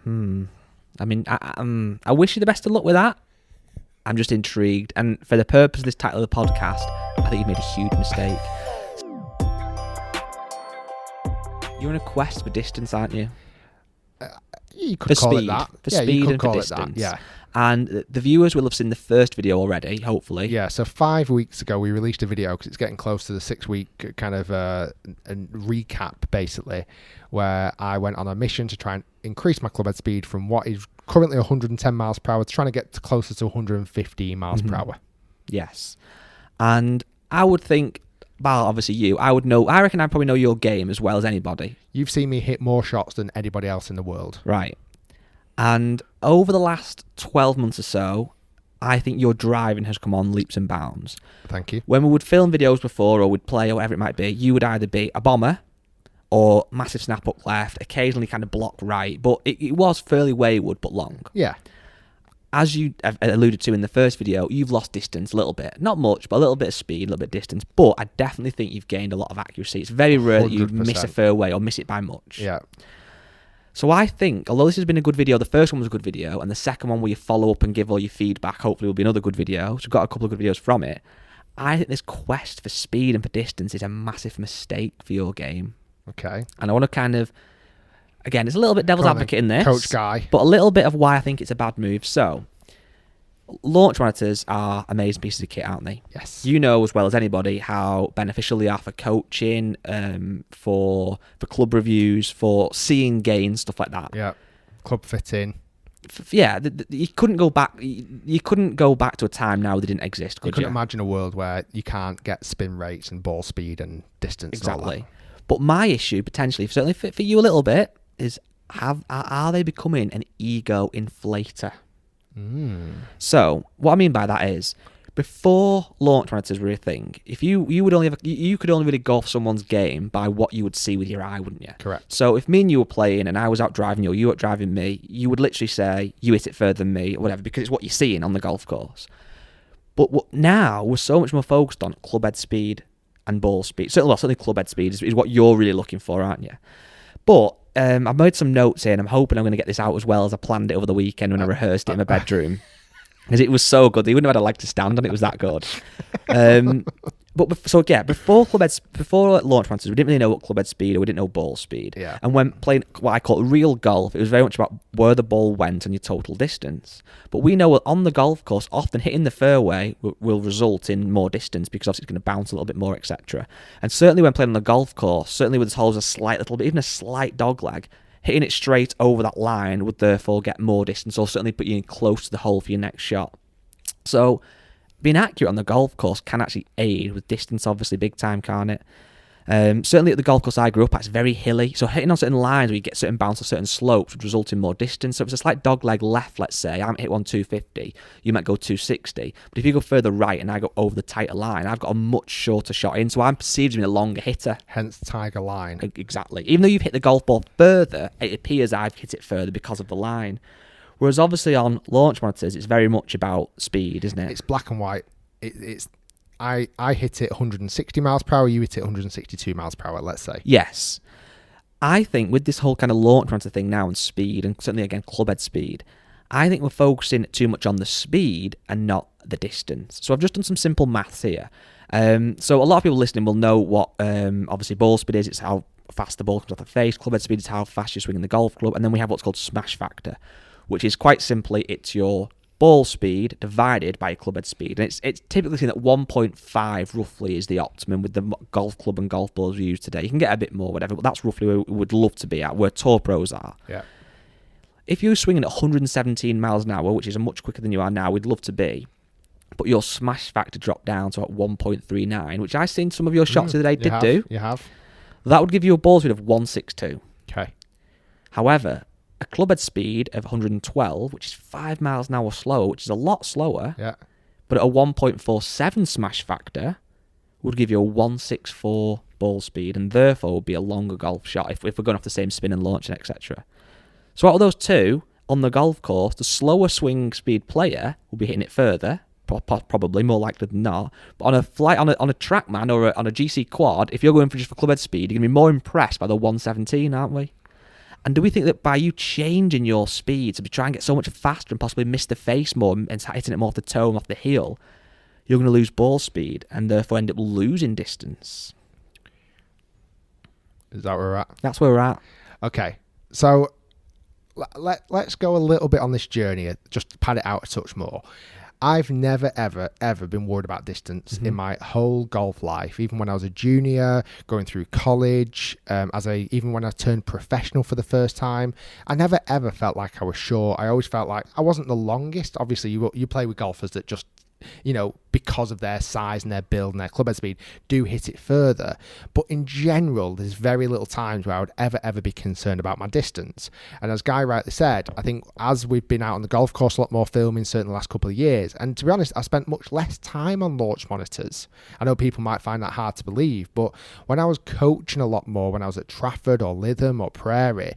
I mean, I wish you the best of luck with that. I'm just intrigued. And for the purpose of this title of the podcast, I think you've made a huge mistake. You're on a quest for distance, aren't you? You could call it that. For speed and for distance. Yeah. And the viewers will have seen the first video already, hopefully. Yeah, so 5 weeks ago we released a video because it's getting close to the 6-week kind of recap, basically, where I went on a mission to try and increase my club head speed from what is currently 110 miles per hour to trying to get closer to 115 miles per hour. Yes. And I would think, well, obviously I reckon I probably know your game as well as anybody. You've seen me hit more shots than anybody else in the world. Right. And over the last 12 months or so, I think your driving has come on leaps and bounds. Thank you. When we would film videos before or we'd play or whatever it might be, you would either be a bomber or massive snap up left, occasionally kind of block right, but it was fairly wayward but long. Yeah. As you have alluded to in the first video, you've lost distance a little bit. Not much, but a little bit of speed, a little bit of distance. But I definitely think you've gained a lot of accuracy. It's very rare that you 100%. miss a fairway or miss it by much. Yeah. So I think, although this has been a good video, the first one was a good video, and the second one where you follow up and give all your feedback hopefully will be another good video. So we've got a couple of good videos from it. I think this quest for speed and for distance is a massive mistake for your game. Okay. And I want to kind of, again, it's a little bit devil's advocate in this. Coach Guy. But a little bit of why I think it's a bad move. So, launch monitors are amazing pieces of kit, aren't they? Yes. You know as well as anybody how beneficial they are for coaching, for club reviews, for seeing gains, stuff like that. Yeah. Club fitting. Yeah, you couldn't go back. You couldn't go back to a time now they didn't exist, could you? Couldn't imagine a world where you can't get spin rates and ball speed and distance. Exactly. And all But my issue, potentially, certainly for you a little bit, is are they becoming an ego inflator? So what I mean by that is, before launch monitors were a thing, if you would only have, you could only really golf someone's game by what you would see with your eye, wouldn't you? Correct. So if me and you were playing and I was out driving you or you were out driving me, you would literally say you hit it further than me or whatever because it's what you're seeing on the golf course. But now we're so much more focused on club head speed and ball speed. Certainly club head speed is what you're really looking for, aren't you? But I've made some notes here and I'm hoping I'm going to get this out as well as I planned it over the weekend when I rehearsed it in my bedroom. Because it was so good. They wouldn't have had a leg to stand on. It was that good. Before launch monitors, we didn't really know what club head speed or we didn't know ball speed. Yeah. And when playing what I call real golf, it was very much about where the ball went and your total distance. But we know on the golf course, often hitting the fairway will result in more distance because obviously it's going to bounce a little bit more, etc. And certainly when playing on the golf course, certainly with this hole as a slight little bit, even a slight dog leg, hitting it straight over that line would therefore get more distance or certainly put you in close to the hole for your next shot. So being accurate on the golf course can actually aid with distance, obviously, big time, can't it? Certainly at the golf course I grew up at, it's very hilly. So hitting on certain lines where you get certain bounce or certain slopes would result in more distance. So if it's a slight dog leg left, let's say, I might hit one 250, you might go 260. But if you go further right and I go over the tighter line, I've got a much shorter shot in. So I'm perceived as being a longer hitter. Hence Tiger line. Exactly. Even though you've hit the golf ball further, it appears I've hit it further because of the line. Whereas obviously on launch monitors, it's very much about speed, isn't it? It's black and white. I hit it 160 miles per hour, you hit it 162 miles per hour, let's say. Yes. I think with this whole kind of launch monitor thing now and speed, and certainly again club head speed, I think we're focusing too much on the speed and not the distance. So I've just done some simple maths here. So a lot of people listening will know what obviously ball speed is. It's how fast the ball comes off the face. Club head speed is how fast you're swinging the golf club. And then we have what's called smash factor, which is quite simply, it's your ball speed divided by your club head speed. And it's typically seen that 1.5 roughly is the optimum with the golf club and golf balls we use today. You can get a bit more, whatever, but that's roughly where we would love to be at, where tour pros are. Yeah. If you're swinging at 117 miles an hour, which is much quicker than you are now, we'd love to be, but your smash factor dropped down to at 1.39, which I've seen some of your shots the other day do. You have. That would give you a ball speed of 162. Okay. However, a club head speed of 112, which is 5 miles an hour slower, which is a lot slower, but at a 1.47 smash factor, would give you a 164 ball speed, and therefore would be a longer golf shot if we're going off the same spin and launch and etc. So out of those two, on the golf course, the slower swing speed player will be hitting it further, probably more likely than not. But on a flight, on a TrackMan or on a GC quad, if you're going for just for club head speed, you're going to be more impressed by the 117, aren't we? And do we think that by you changing your speed to try and get so much faster and possibly miss the face more and start hitting it more off the toe and off the heel, you're going to lose ball speed and therefore end up losing distance? Is that where we're at? That's where we're at. Okay, so let's go a little bit on this journey, just to pad it out a touch more. I've never, ever been worried about distance in my whole golf life. Even when I was a junior, going through college, even when I turned professional for the first time, I never, ever felt like I was short. I always felt like I wasn't the longest. Obviously, you play with golfers that just, because of their size and their build and their clubhead speed, do hit it further. But in general, there's very little times where I would ever be concerned about my distance. And as Guy rightly said, I think as we've been out on the golf course a lot more filming, certainly the last couple of years, and to be honest, I spent much less time on launch monitors. I know people might find that hard to believe, but when I was coaching a lot more, when I was at Trafford or Lytham or Prairie,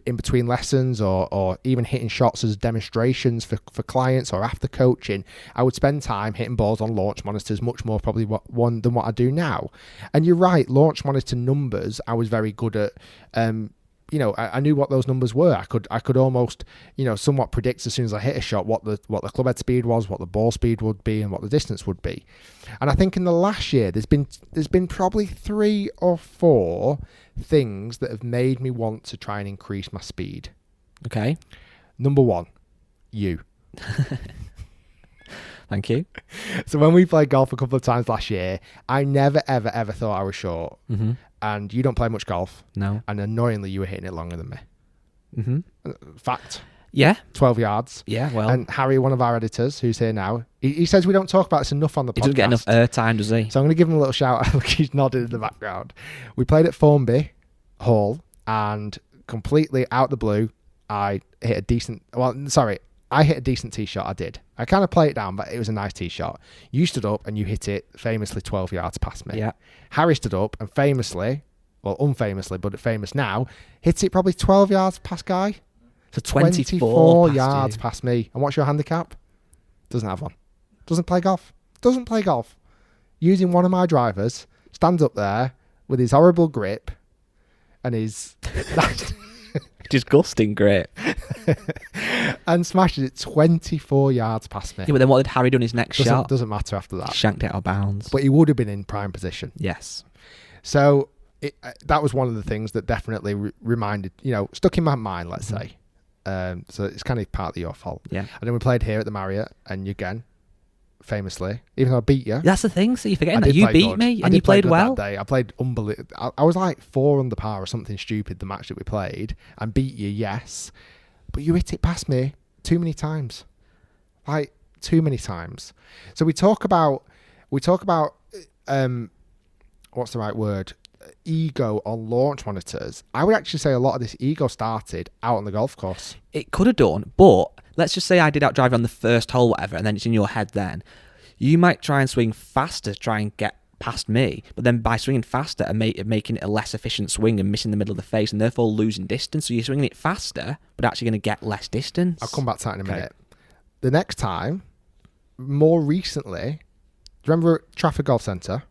in between lessons or even hitting shots as demonstrations for clients or after coaching, I would spend time hitting balls on launch monitors much more probably than what I do now. And you're right, launch monitor numbers I was very good at. I knew what those numbers were. I could almost, somewhat predict as soon as I hit a shot what the clubhead speed was, what the ball speed would be, and what the distance would be. And I think in the last year there's been probably 3 or 4 things that have made me want to try and increase my speed. Okay. Number 1, you. Thank you. So when we played golf a couple of times last year, I never, ever thought I was short. Mm-hmm. And you don't play much golf. No. And annoyingly, you were hitting it longer than me. Mm-hmm. Fact. Yeah. 12 yards. Yeah, well. And Harry, one of our editors, who's here now, he says we don't talk about this enough on the podcast. He doesn't get enough airtime, does he? So I'm going to give him a little shout out. Look, he's nodding in the background. We played at Formby Hall, and completely out the blue, I hit a decent tee shot. I did. I kind of played it down, but it was a nice tee shot. You stood up and you hit it famously 12 yards past me. Yeah. Harry stood up and famously, well, unfamously, but famous now, hit it probably 12 yards past Guy. So 24 yards past me. And what's your handicap? Doesn't have one. Doesn't play golf. Using one of my drivers, stands up there with his horrible grip and his disgusting grip. And smashes it 24 yards past me. Yeah, but then what did Harry do in his next shot? Doesn't matter after that. Shanked it out of bounds. But he would have been in prime position. Yes. So that was one of the things that definitely reminded, stuck in my mind, let's say. So it's kind of partly your fault. Yeah. And then we played here at the Marriott, and again, famously, even though I beat you. That's the thing, so you're forgetting that you beat me and you played well. That day. I played unbelievable. I was like 4 under par or something stupid the match that we played, and beat you, yes. But you hit it past me too many times. Like, too many times. So we talk about what's the right word? Ego on launch monitors. I would actually say a lot of this ego started out on the golf course. It could have done, but let's just say I did outdrive on the first hole, whatever, and then it's in your head then. You might try and swing faster to try and get past me, but then by swinging faster and making it a less efficient swing and missing the middle of the face and therefore losing distance. So you're swinging it faster, but actually going to get less distance. I'll come back to that in a minute. The next time, more recently, do you remember at Trafford Golf Centre?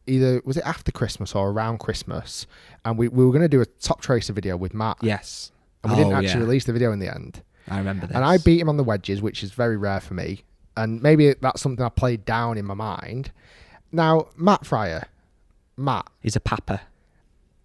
Either was it after Christmas or around Christmas, and we were going to do a top tracer video with Matt. Yes. And we didn't actually release the video in the end. I remember this. And I beat him on the wedges, which is very rare for me. And maybe that's something I played down in my mind. Now, Matt Fryer. He's a papa.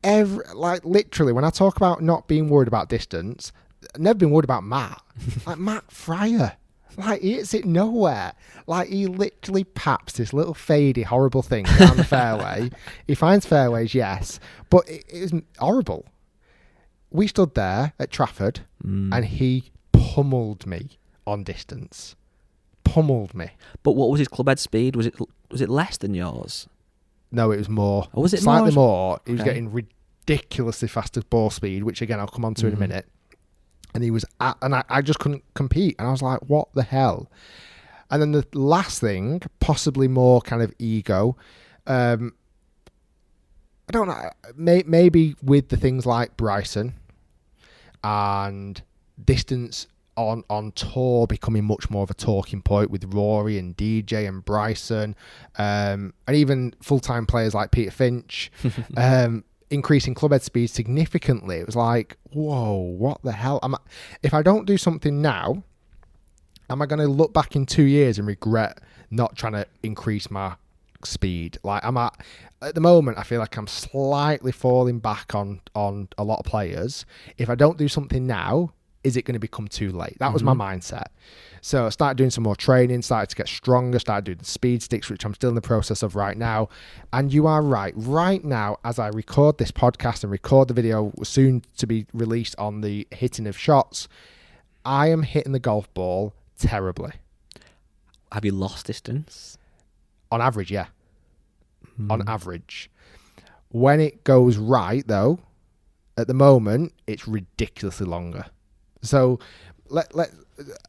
Literally, when I talk about not being worried about distance, I've never been worried about Matt. Like, Matt Fryer. Like, he hits it nowhere. Like, he literally paps this little fadey, horrible thing down the fairway. He finds fairways, yes, but it is horrible. We stood there at Trafford, and he pummeled me on distance. Pummeled me. But what was his clubhead speed? Was it less than yours? No, it was more. Or was it slightly more? He was getting ridiculously faster ball speed, which again I'll come on to in a minute. And he was I just couldn't compete. And I was like, what the hell? And then the last thing, possibly more kind of ego. I don't know. Maybe with the things like Bryson and distance on tour becoming much more of a talking point with Rory and DJ and Bryson, and even full-time players like Peter Finch. increasing club head speed significantly. It was like, whoa, what the hell? If I don't do something now, am I going to look back in 2 years and regret not trying to increase my speed? Like, at the moment, I feel like I'm slightly falling back on a lot of players. If I don't do something now, is it going to become too late? That was my mindset. So I started doing some more training, started to get stronger, started doing the speed sticks, which I'm still in the process of right now. And you are right. Right now, as I record this podcast and record the video soon to be released on the hitting of shots, I am hitting the golf ball terribly. Have you lost distance? On average, yeah. On average. When it goes right, though, at the moment, it's ridiculously longer. So, let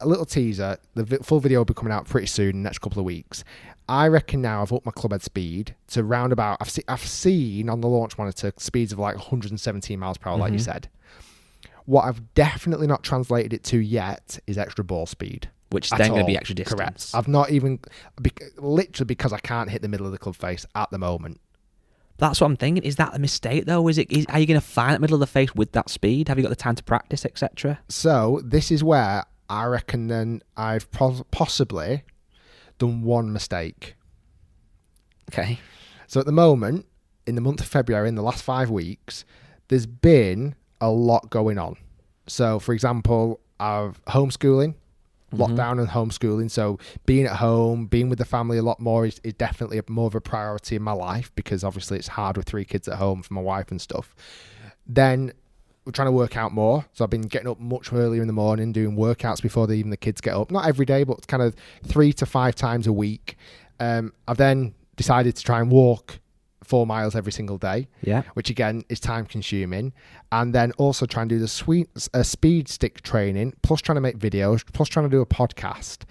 a little teaser. The full video will be coming out pretty soon, in the next couple of weeks. I reckon now I've upped my club head speed to round about. I've seen on the launch monitor speeds of like 117 miles per hour, like you said. What I've definitely not translated it to yet is extra ball speed, which is then going to be extra distance. Correct. I've not even literally because I can't hit the middle of the club face at the moment. That's what I'm thinking. Is that a mistake though? Are you going to find the middle of the face with that speed? Have you got the time to practice, etc.? So this is where I reckon then I've possibly done one mistake. Okay. So at the moment, in the month of February, in the last 5 weeks, there's been a lot going on. So for example, I've homeschooling. Lockdown and homeschooling, so being at home, being with the family a lot more is definitely more of a priority in my life, because obviously it's hard with 3 kids at home for my wife and stuff. Then we're trying to work out more, so I've been getting up much earlier in the morning, doing workouts before even the kids get up. Not every day, but kind of 3 to 5 times a week. I've then decided to try and walk 4 miles every single day, which again is time consuming, and then also try and do the speed stick training, plus trying to make videos, plus trying to do a podcast.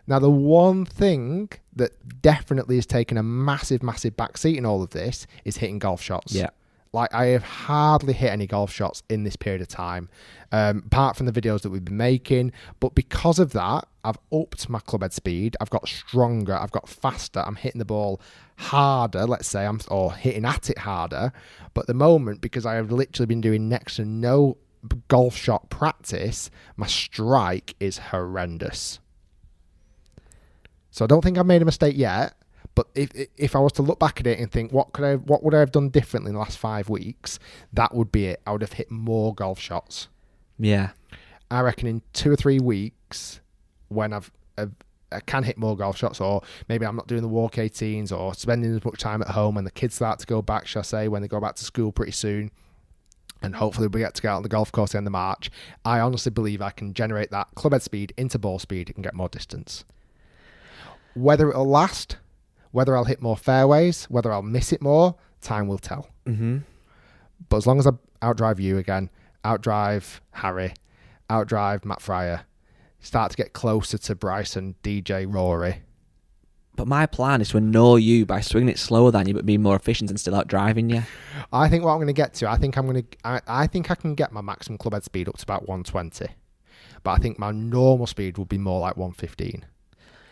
Now, the one thing that definitely has taken a massive backseat in all of this is hitting golf shots. Like, I have hardly hit any golf shots in this period of time, apart from the videos that we've been making. But because of that, I've upped my club head speed. I've got stronger. I've got faster. I'm hitting the ball harder, let's say, or hitting at it harder. But at the moment, because I have literally been doing next to no golf shot practice, my strike is horrendous. So I don't think I've made a mistake yet. But if I was to look back at it and think, what would I have done differently in the last 5 weeks? That would be it. I would have hit more golf shots. Yeah. I reckon in 2 or 3 weeks, when I can hit more golf shots, or maybe I'm not doing the walk 18s or spending as much time at home, and the kids start to go back, shall I say, when they go back to school pretty soon, and hopefully we get to go out on the golf course at the end of March, I honestly believe I can generate that club head speed into ball speed and get more distance. Whether it'll last, whether I'll hit more fairways, whether I'll miss it more, time will tell. But as long as I outdrive you again, outdrive Harry, outdrive Matt Fryer, start to get closer to Bryson, DJ, Rory. But my plan is to annoy you by swinging it slower than you, but being more efficient and still outdriving you. I think what I'm going to get to, I think I can get my maximum club head speed up to about 120. But I think my normal speed will be more like 115.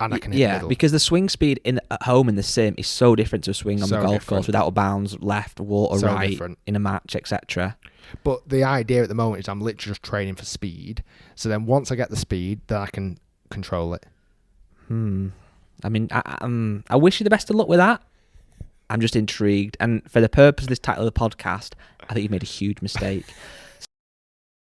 And I can hit the middle. Because the swing speed at home in the sim is so different to a swing on the golf course without a bounds, left, water, right, different in a match, etc. But the idea at the moment is I'm literally just training for speed. So then once I get the speed, then I can control it. I mean, I wish you the best of luck with that. I'm just intrigued. And for the purpose of this title of the podcast, I think you've made a huge mistake.